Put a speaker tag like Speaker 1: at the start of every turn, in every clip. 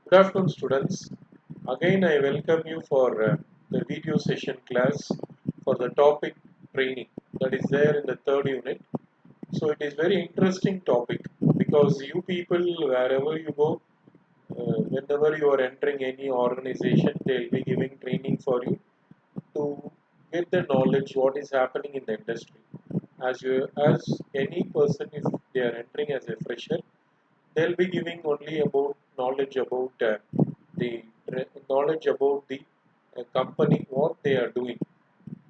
Speaker 1: Good afternoon, students. Again, I welcome you for the video session class for the topic training that is there in the third unit. So it is very interesting topic because you people, wherever you go, whenever you are entering any organization, they will be giving training for you to get the knowledge what is happening in the industry. As any person, if they are entering as a fresher, they'll be giving only about knowledge about the knowledge about the company what they are doing,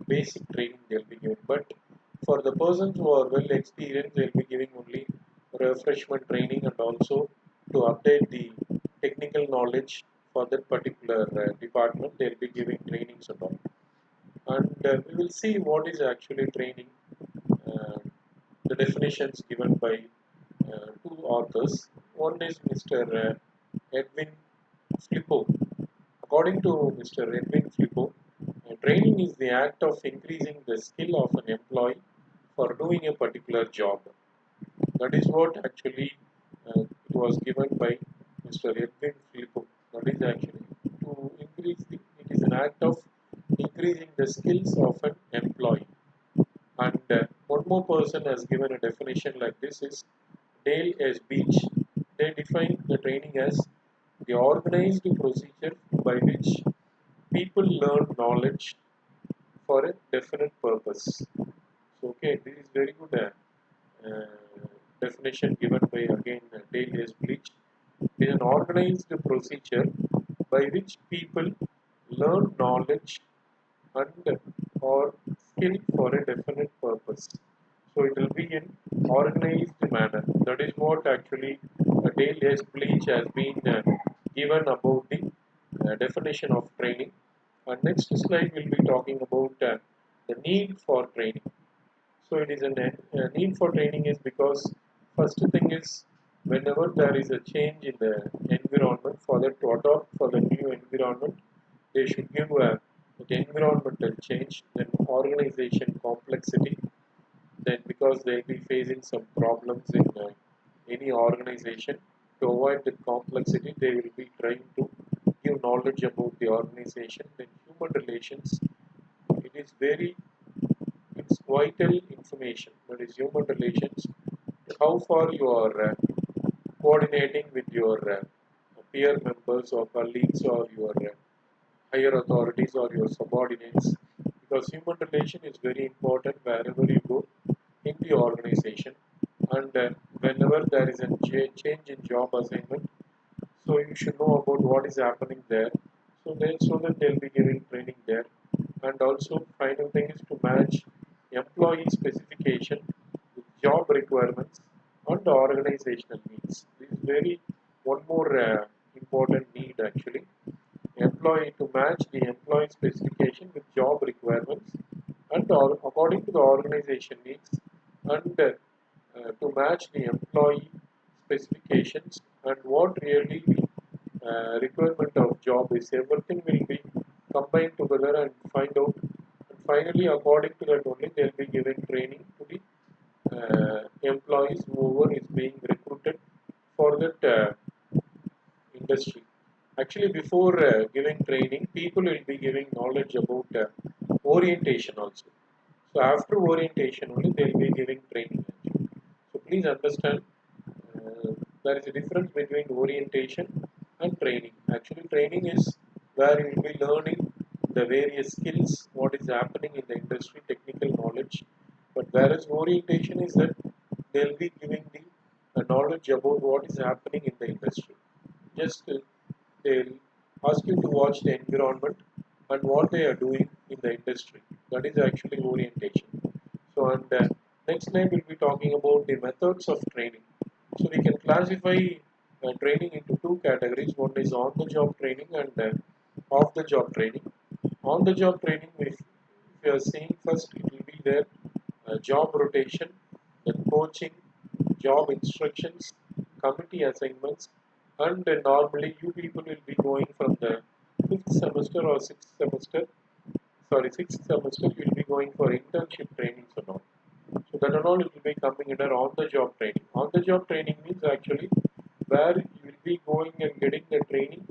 Speaker 1: basic training they'll be giving. But for the persons who are well experienced, they'll be giving only refreshment training and also to update the technical knowledge for that particular department. They'll be giving trainings and all, and we will see what is actually training. uh, the definitions given by two authors. One is Mr. Edwin Flippo. According to Mr. Edwin Flippo, training is the act of increasing the skill of an employee for doing a particular job. That is what actually it was given by Mr. Edwin Filippo. That is actually to increase it is an act of increasing the skills of an employee. And one more person has given a definition like this is Dale S. Beach. They define the training as the organized procedure by which people learn knowledge for a definite purpose. So, okay, this is very good definition given by again Dale S. Beach. It is an organized procedure by which people learn knowledge and or skill for a definite purpose. So it will be in organized manner. That is what actually Dale S. Bleach has been given about the definition of training. And next slide will be talking about the need for training. So it is a need for training is because first thing is whenever there is a change in the environment for that to adopt for the new environment, they should give the environmental change, then organization complexity, then because they'll be facing some problems in any organization, to avoid the complexity, they will be trying to give knowledge about the organization. Then human relations, it is very it's vital information. That is human relations. How far you are coordinating with your peer members or colleagues or your higher authorities or your subordinates, because human relation is very important wherever you go in the organization. And whenever there is a change in job assignment, so you should know about what is happening there. So that they'll be giving training there. And also, final thing is to match employee specification with job requirements and the organizational needs. This is very one more important need actually. Employee to match the employee specification with job requirements and according to the organization needs, and to match the employee specifications and what really the requirement of job is. Everything will be combined together and find out. And finally, according to that only, they'll be giving training to the employees whoever is being recruited for that industry. Actually, before giving training, people will be giving knowledge about orientation also. So after orientation only, they will be giving training. Actually. So please understand, there is a difference between orientation and training. Actually, training is where you will be learning the various skills, what is happening in the industry, technical knowledge. But whereas orientation is that they'll be giving the knowledge about what is happening in the industry. Just they'll ask you to watch the environment and what they are doing in the industry. That is actually orientation. So, and next slide we'll be talking about the methods of training. So, we can classify training into two categories. One is on-the-job training and off-the-job training. On-the-job training, if you are seeing first, it will be there job rotation, then coaching, job instructions, committee assignments, and then normally you people will be going from the fifth semester or sixth semester, you will be going for internship trainings and all. So that and all it will be coming under on-the-job training. On-the-job training means actually where you will be going and getting the training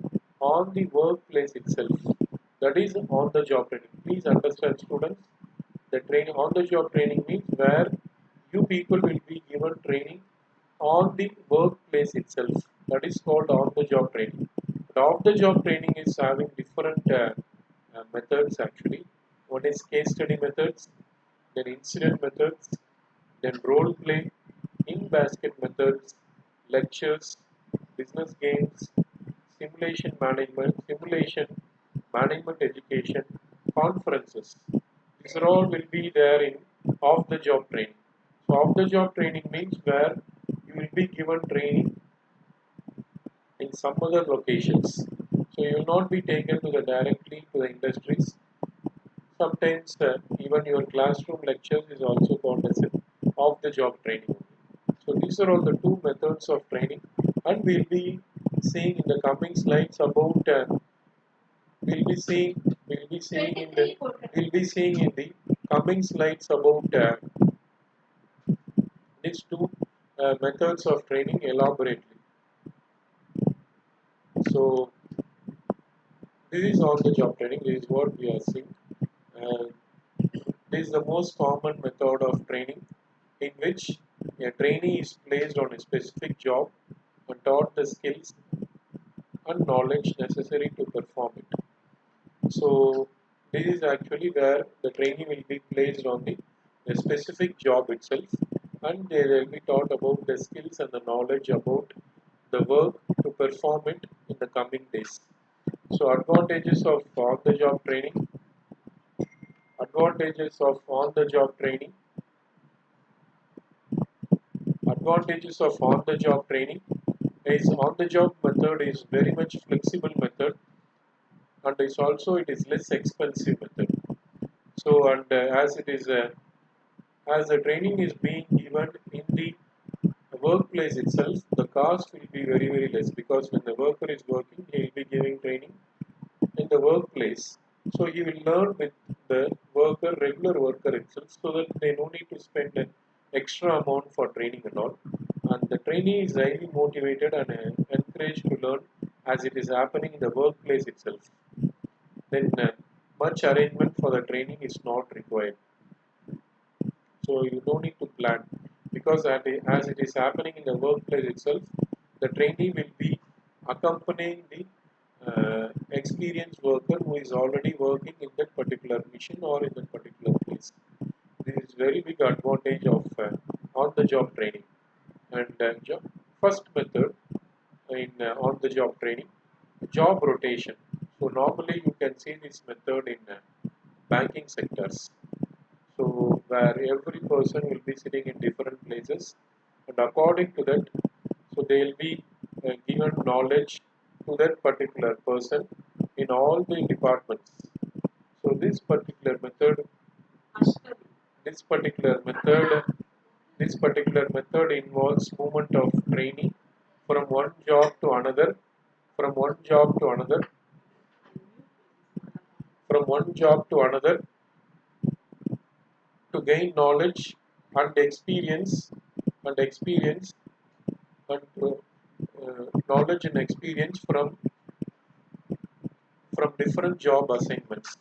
Speaker 1: the workplace itself. That is on the job training. Please understand, students, the training on the job training means where you people will be given training on the workplace itself. That is called on the job training. But off the job training is having different methods actually. One is case study methods, then incident methods, then role play, in basket methods, lectures, business games, simulation management education, conferences. These are all will be there in off the job training. So off the job training means where you will be given training in some other locations. So you will not be taken to the directly to the industries. Sometimes even your classroom lectures is also called as off the job training. So these are all the two methods of training, and seeing in the coming slides about we'll be seeing in the coming slides about these two methods of training elaborately. So this is on the job training. This is what we are seeing. Uh, this is the most common method of training in which a trainee is placed on a specific job and taught the skills and knowledge necessary to perform it. So this is actually where the trainee will be placed on the specific job itself, and they will be taught about the skills and the knowledge about the work to perform it in the coming days. So advantages of on the job training, advantages of on the job training is on the job method is very much flexible method, and it is less expensive method. So and as the training is being given in the workplace itself, the cost will be very very less, because when the worker is working, he will be giving training in the workplace. So he will learn with the regular worker itself, so that they no need to spend an extra amount for training and all. And the trainee is highly motivated and encouraged to learn as it is happening in the workplace itself. Then much arrangement for the training is not required. So you don't need to plan, because as it is happening in the workplace itself, the trainee will be accompanying the experienced worker who is already working in that particular mission or in that particular place. This is very big advantage of on-the-job training. And first method in on-the-job training, job rotation. So normally you can see this method in banking sectors. So where every person will be sitting in different places, and according to that, so they will be given knowledge to that particular person in all the departments. So this particular method, this particular method involves movement of trainee from one job to another, from one job to another, from one job to another, to gain knowledge and experience and knowledge and experience from different job assignments.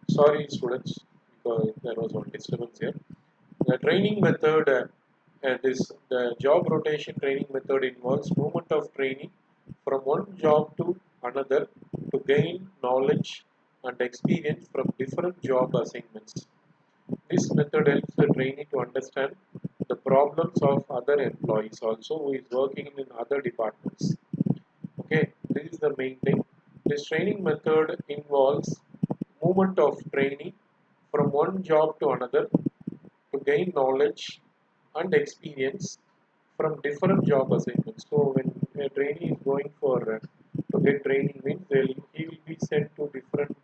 Speaker 1: Sorry, students, because there was one disturbance here. The training method, the job rotation training method involves movement of training from one job to another to gain knowledge and experience from different job assignments. This method helps the trainee to understand the problems of other employees also who is working in other departments. Okay, this is the main thing. This training method involves movement of trainee from one job to another to gain knowledge and experience from different job assignments. So when a trainee is going for to get training means he will be sent to different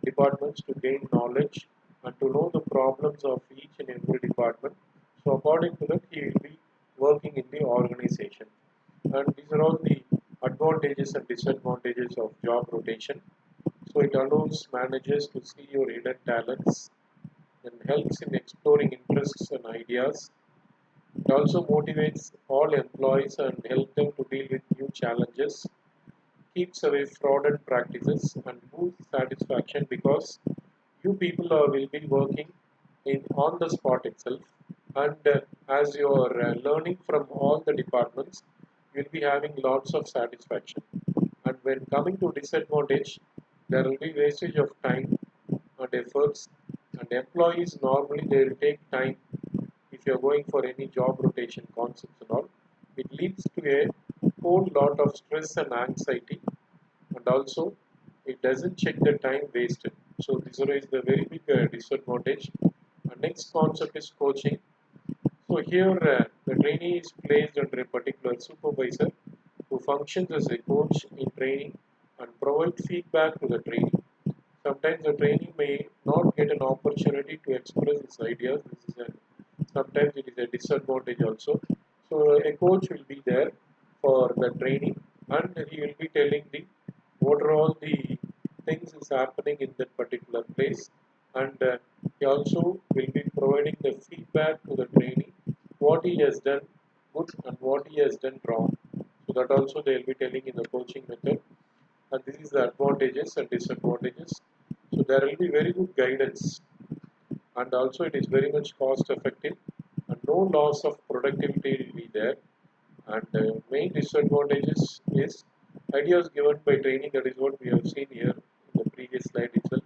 Speaker 1: departments to gain knowledge and to know the problems of each and every department. So according to that, he will be working in the organization. And these are all the advantages and disadvantages of job rotation. So it allows managers to see your hidden talents and helps in exploring interests and ideas. It also motivates all employees and helps them to deal with new challenges, keeps away fraudulent practices, and boosts satisfaction because you people will be working in on the spot itself. And as you are learning from all the departments, you'll be having lots of satisfaction. And when coming to disadvantage, there will be wastage of time and efforts. And employees normally they will take time if you are going for any job rotation concepts and all. It leads to a whole lot of stress and anxiety, and also it doesn't check the time wasted. So this is the very big disadvantage. Next concept is coaching. So here the trainee is placed under a particular supervisor who functions as a coach in training and provide feedback to the trainee. Sometimes the trainee may not get an opportunity to express his ideas. Sometimes it is a disadvantage also. So a coach will be there for the training, and he will be telling the what are all the things is happening in that particular place, and he also will be providing the feedback to the trainee what he has done good and what he has done wrong. So that also they will be telling in the coaching method, and this is the advantages and disadvantages. So there will be very good guidance, and also it is very much cost effective, and no loss of productivity will be there. And main disadvantages is ideas given by training. That is what we have seen here in the previous slide itself.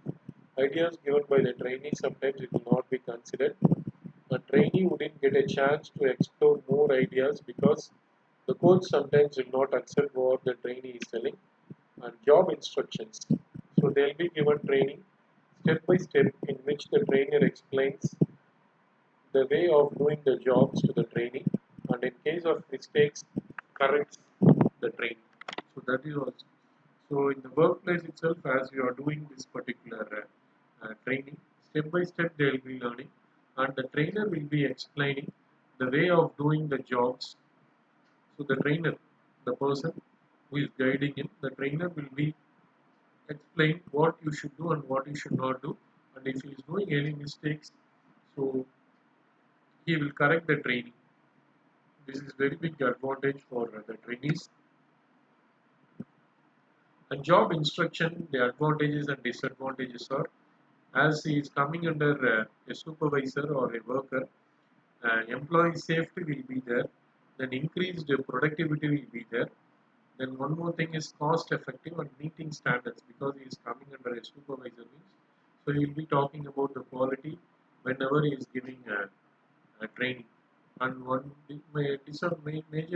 Speaker 1: Ideas given by the trainee sometimes it will not be considered. A trainee wouldn't get a chance to explore more ideas because the coach sometimes will not accept what the trainee is telling. And job instructions. So they'll be given training step by step in which the trainer explains the way of doing the jobs to the trainee, and in case of mistakes corrects the trainee. So that is also. So in the workplace itself, as you are doing this particular training, step by step they will be learning, and the trainer will be explaining the way of doing the jobs. So the trainer, the person who is guiding him, the trainer will be explain what you should do and what you should not do, and if he is doing any mistakes, so he will correct the trainee. This is very big advantage for the trainees. And job instruction, the advantages and disadvantages are, as he is coming under a supervisor or a worker, employee safety will be there, then increased productivity will be there. Then one more thing is cost effective and meeting standards, because he is coming under a supervisor means. So he will be talking about the quality whenever he is giving training. And one major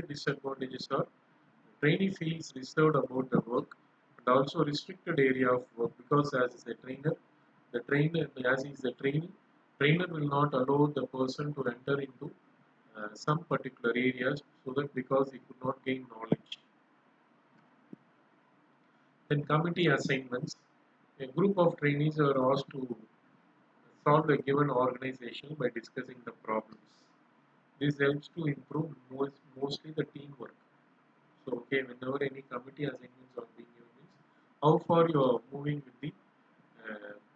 Speaker 1: disadvantages are trainee feels reserved about the work, and also restricted area of work, because as a trainer, the trainer as he is a trainee, trainer will not allow the person to enter into some particular areas, so that because he could not gain knowledge. Then committee assignments. A group of trainees are asked to solve a given organization by discussing the problems. This helps to improve mostly the teamwork. So, okay, whenever any committee assignments are being given, means how far you are moving with the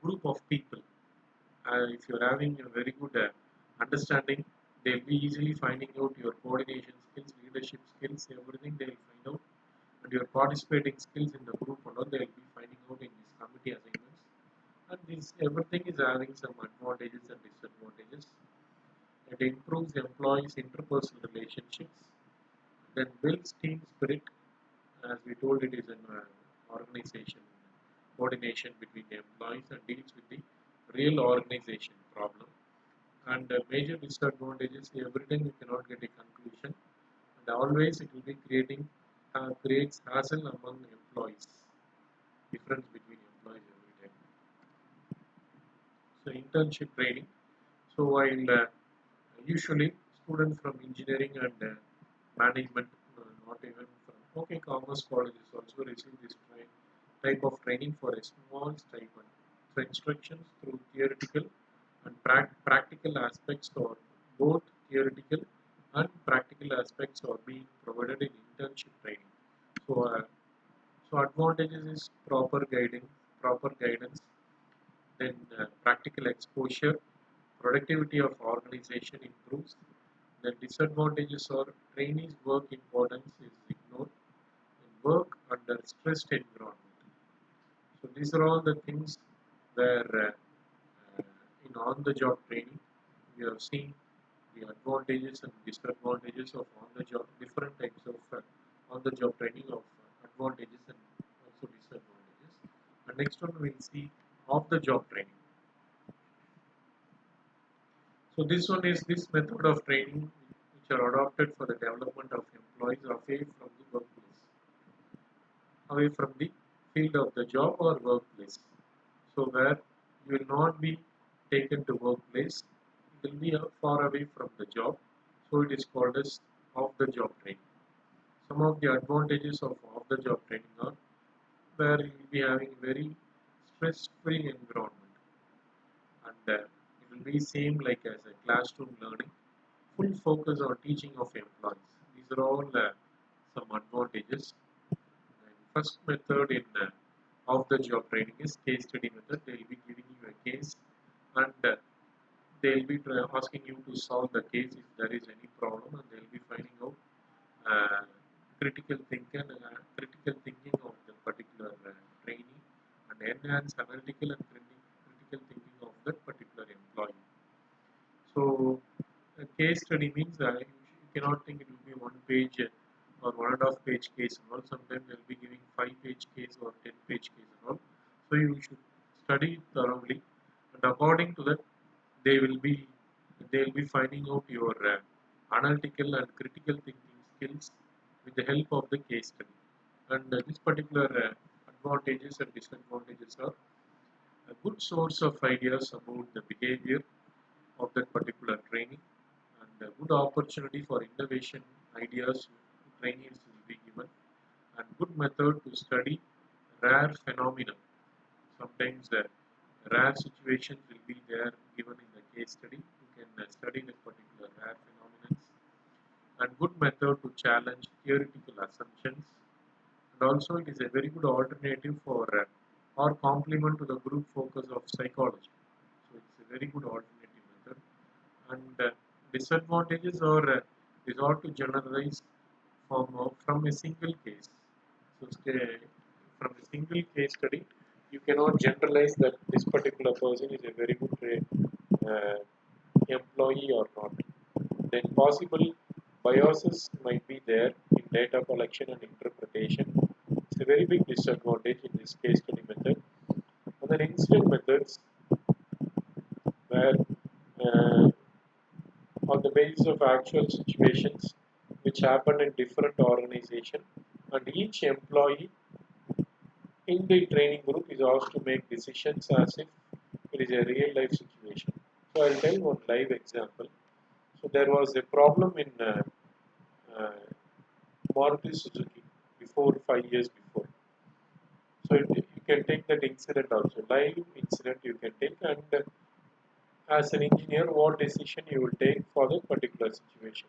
Speaker 1: group of people. If you're having a very good understanding, they'll be easily finding out your coordination skills, leadership skills, everything they'll find out, and your participating skills in the group and all they'll be finding out in these committee assignments. And this everything is having some advantages and disadvantages. It improves employees' interpersonal relationships, then builds team spirit. As we told, it is an organization coordination between the employees and deals with the real organization problem. And major disadvantages, every time you cannot get a conclusion, and always it will be creates hassle among employees, difference between employees every time. So internship training. So while usually students from engineering and management, not even from commerce colleges, also receive this type of training for a small stipend. So instructions through theoretical and practical aspects, or both theoretical and practical aspects are being provided in internship training. So, so advantages is proper guidance, then practical exposure, productivity of organization improves. The disadvantages are trainees' work importance is ignored and work under stressed environment. So these are all the things where in on-the-job training we have seen the advantages and disadvantages of on-the-job, different types of on-the-job training of advantages and also disadvantages. And next one we'll see off-the-job training. So this one is this method of training which are adopted for the development of employees away from the workplace, away from the field of the job or workplace. So where you will not be taken to workplace, it will be far away from the job. So it is called as off-the-job training. Some of the advantages of off-the-job training are where you will be having very stress-free environment, and it will be same like as a classroom learning, full focus on teaching of employees. These are all some advantages. And first method in off-the-job training is case study method. They will be giving you a case, and they will be asking you to solve the case if there is any problem, and they will be finding out uh, critical thinking of the particular trainee, and enhance analytical and critical thinking of that particular employee. So a case study means that you cannot think it will be one page or 1.5 page case and all. Sometimes they'll be giving 5 page case or 10 page case and all. So you should study it thoroughly, and according to that, they will be they'll be finding out your analytical and critical thinking skills with the help of the case study. And this particular advantages and disadvantages are a good source of ideas about the behavior of that particular training, and a good opportunity for innovation ideas trainees will be given, and good method to study rare phenomena. Sometimes rare situations will be there given in the case study. You can study the particular rare phenomena, and good method to challenge theoretical assumptions, and also it is a very good alternative for or complement to the group focus of psychology. So it's a very good alternative method. And disadvantages are resort to generalize from a single case. So from a single case study, you cannot generalize that this particular person is a very good employee or not. Then possible biases might be there in data collection and interpretation. It's a very big disadvantage in this case study method. And then incident methods, where uh, on the basis of actual situations which happen in different organizations, and each employee in the training group is asked to make decisions as if it is a real life situation. So I'll tell one live example. So there was a problem in uh, Maruti Suzuki before 5 years before. So you can take that incident also, live incident you can take, and as an engineer, what decision you will take for the particular situation.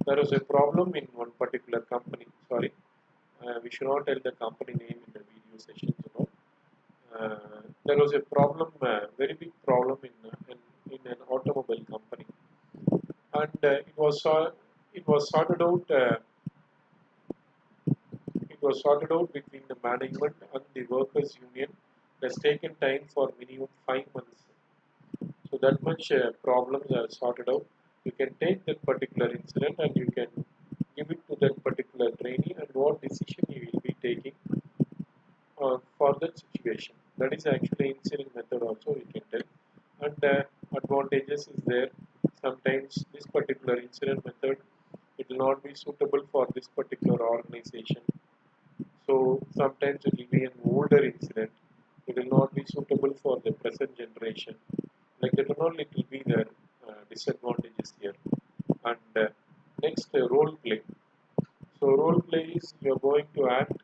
Speaker 1: There was a problem in one particular company. Sorry, we should not tell the company name in the video sessions. There was a problem, very big problem in an automobile company, and it was sorted out. It was sorted out between the management and the workers' union. It has taken time for minimum 5 months. So that much problems are sorted out. You can take that particular incident and you can give it to that particular trainee, and what decision you will be taking for that situation. That is actually incident method also we can tell. And advantages is there. Sometimes this particular incident method, it will not be suitable for this particular organization. So sometimes it will be an older incident. It will not be suitable for the present generation. Like that only it will be the disadvantages here. And next, role play. So role play is you are going to act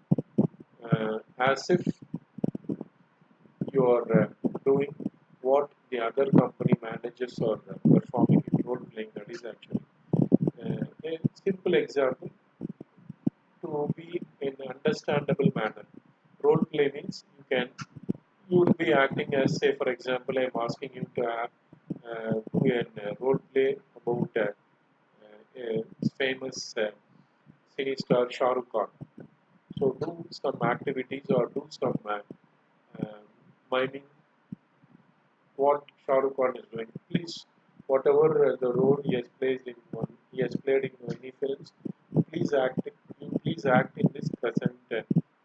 Speaker 1: as if you are doing what the other company managers are performing in role playing. That is actually a simple example to be in understandable manner. Role play means you will be acting as, say, for example, I am asking you to do a role play about famous cine star Shah Rukh Khan. So do some activities or do some uh, miming what Shah Rukh Khan is doing. Please, whatever the role he has played in any films, please act in this present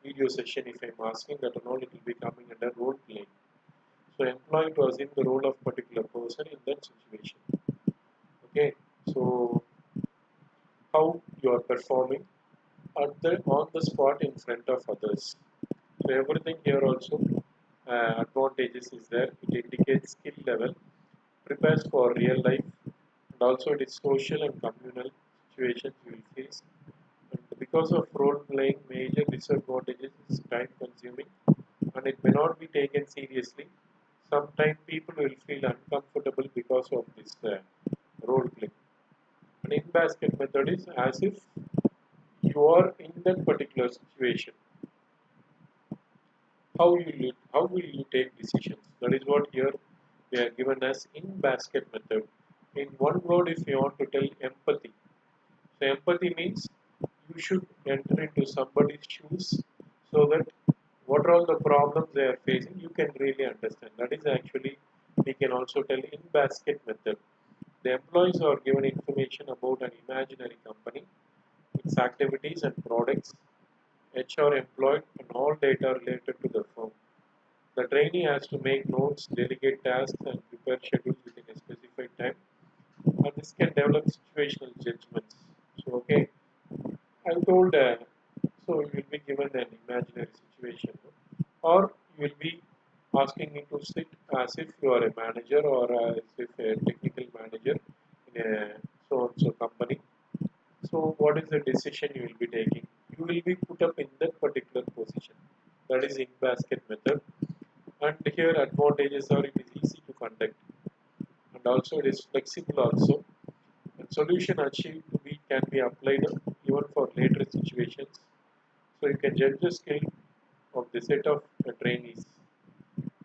Speaker 1: video session. If I'm asking that and all, it will be coming under role playing. So employee was in the role of particular person in that situation. Okay, so how you are performing at the on the spot in front of others. So everything here also advantages is there. It indicates skill level, prepares for real life, and also it is social and communal situations you will face. And because of role playing, major disadvantages is time consuming and it may not be taken seriously. Sometimes people will feel uncomfortable because of this role play. An in-basket method is as if you are in that particular situation. How will you take decisions? That is what here we are given as in-basket method. In one word, if you want to tell empathy, so empathy means you should enter into somebody's shoes so that what are all the problems they are facing, you can really understand. That is actually we can also tell in-basket method. The employees are given information about an imaginary company, its activities and products, HR employed, and all data related to the firm. The trainee has to make notes, delegate tasks, and prepare schedules within a specified time. And this can develop situational judgments. So, okay, I'm told, so you will be given an imaginary situation, no? Or you will be asking me to sit as if you are a manager or as if a technical manager in a so and so company. So, what is the decision you will be taking? You will be put up in that particular position. That is in basket method. And here advantages are it is easy to conduct and also it is flexible also. And solution achieved to be can be applied even for later situations. So you can judge the skill of the set of trainees.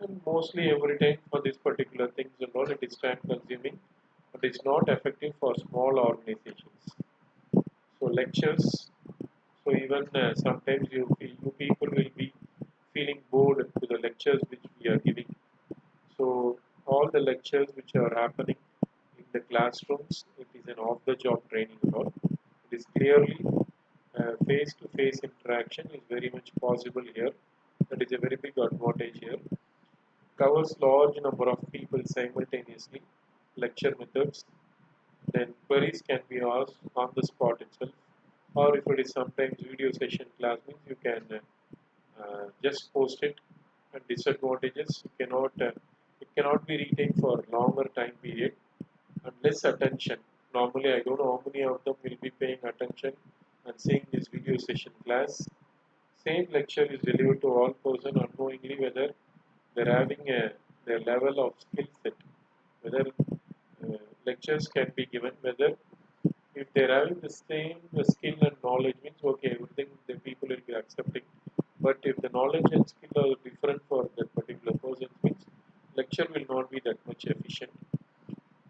Speaker 1: And mostly every time for this particular things and all it is time consuming but it's not effective for small organizations. So lectures. So even sometimes you people will be feeling bored to the lectures which we are giving. So all the lectures which are happening in the classrooms, it is an off-the-job training and all. It is clearly face-to-face interaction is very much possible here. That is a very big advantage here. Covers large number of people simultaneously. Lecture methods. Then queries can be asked on the spot itself. Or if it is sometimes video session class means you can just post it. And disadvantages it cannot be retained for longer time period and less attention. Normally, I don't know how many of them will be paying attention and seeing this video session class. Same lecture is delivered to all person unknowingly whether they're having their level of skill set. Whether lectures can be given, whether if they're having the same skill and knowledge means okay, everything the people will be accepting. But if the knowledge and skill are different for that particular person means lecture will not be that much efficient.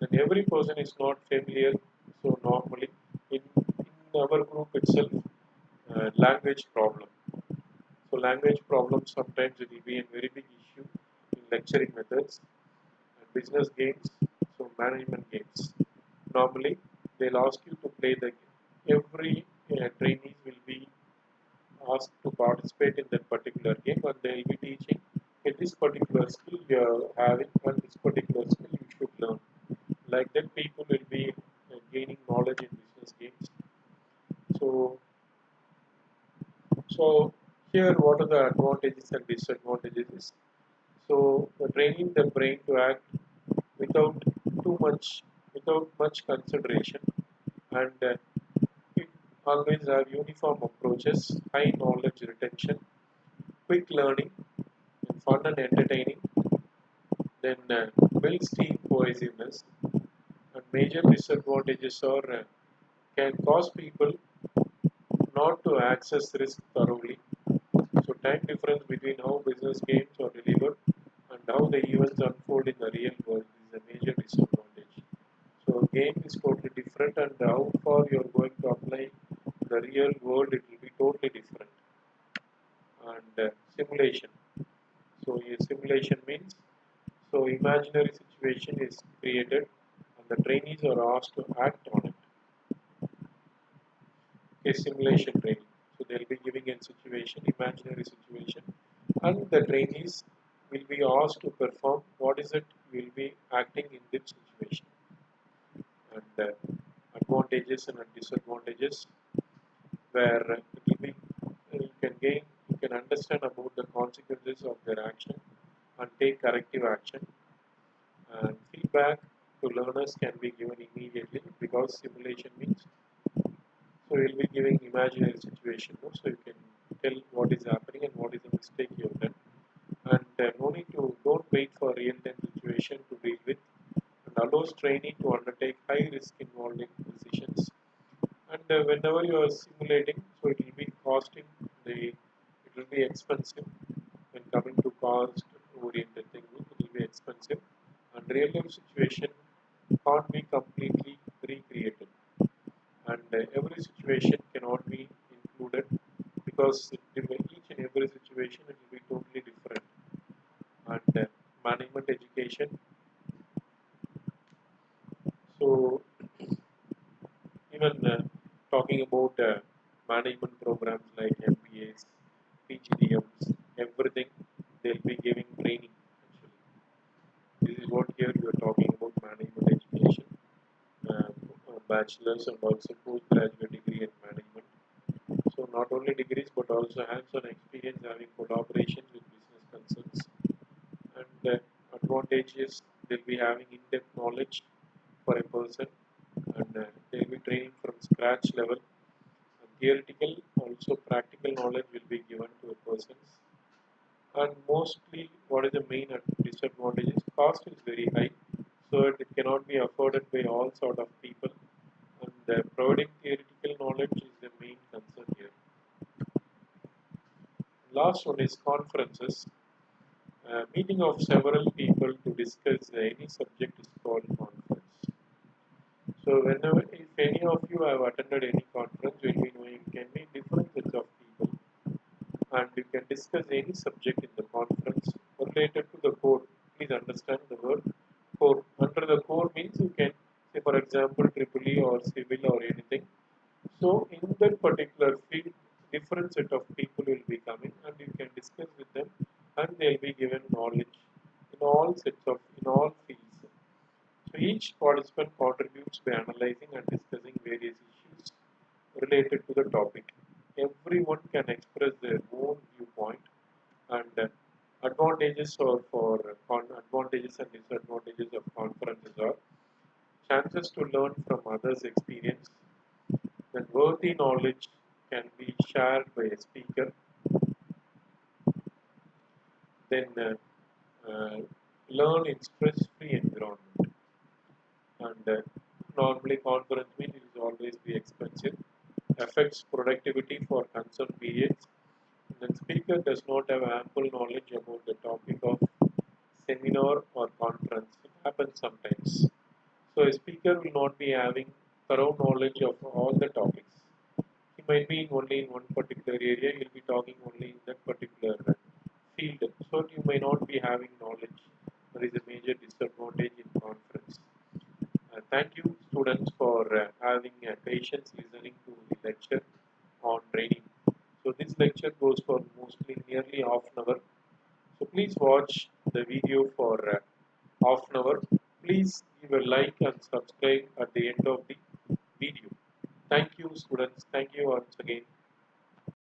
Speaker 1: Then every person is not familiar. So normally in our group itself, language problem. So language problems sometimes it will be a very big issue in lecturing methods and business games. So management games. Normally they'll ask you to play the game. Every trainees will be asked to participate in that particular game and they will be teaching okay, this particular skill you are having and this particular skill you should learn. Like that people will be gaining knowledge in business games. So, so here what are the advantages and disadvantages? So training the brain to act without without much consideration and it always have uniform approaches, high knowledge retention, quick learning, and fun and entertaining, then builds team cohesiveness, and major disadvantages are can cause people not to access risk thoroughly. So time difference between how business games are delivered and how the events unfold in the real world is a major disadvantage. game is totally different, and how far you are going to apply the real world, it will be totally different. And simulation. So a simulation means, so imaginary situation is created and the trainees are asked to act on it. A simulation training. So they'll be giving a situation, imaginary situation, and the trainees will be asked to perform what is it will be acting in this situation. And advantages and disadvantages, where it will be you can understand about the consequences of their action and take corrective action. And feedback to learners can be given immediately, because simulation means, so you'll be giving imaginary situation, no? So you can tell what is happening and what is the mistake you have done, and no need to don't wait for real time situation to deal with, and allows trainee to undertake high risk involving decisions. And whenever you are simulating, so it will be costing it will be expensive. When coming to cost oriented thing, it will be expensive, and real life situation can't be completely recreated, and every situation cannot be included, because each and every situation it will be totally different. And management education, so even talking about management programs like MBAs, PGDMs, everything, they'll be giving training. Actually, this is what here you are talking about management education, bachelor's and also postgraduate degree in management. So not only degrees but also hands-on experience having collaborations with business concerns. And advantages, they'll be having in-depth knowledge for a person, and they'll be training from scratch level. And theoretical, also practical knowledge will be given to a person. And mostly, what is the main disadvantage is cost is very high, so it cannot be afforded by all sort of people. And providing theoretical knowledge is the main concern here. Last one is conferences. Meeting of several people to discuss any subject is called conference. So whenever, if any of you have attended any conference, you will be knowing can be different sets of people, and you can discuss any subject in the conference related to the core. Please understand the word core. Under the core means you can say, for example, triple E or civil or anything. So in that particular field, different set of people will be coming, and you can discuss with them, and they will be given knowledge in all fields. So each participant contributes by analyzing and discussing various issues related to the topic. Everyone can express their own viewpoint, and advantages or for advantages and disadvantages of conferences are chances to learn from others' experience, then worthy knowledge can be shared by a speaker, then learn in stress-free environment. And normally conference meeting is always be expensive, affects productivity for concerned periods. The speaker does not have ample knowledge about the topic of seminar or conference. It happens sometimes. So a speaker will not be having thorough knowledge of all the topics. He might be only in one particular area. He'll be talking only in that particular field. So you may not be having knowledge. There is a major disadvantage in conference. Thank you, students, for having patience listening to the lecture on training. So this lecture goes for mostly nearly half an hour. So please watch the video for half an hour. Please give a like and subscribe at the end of the video. Thank you, students. Thank you once again.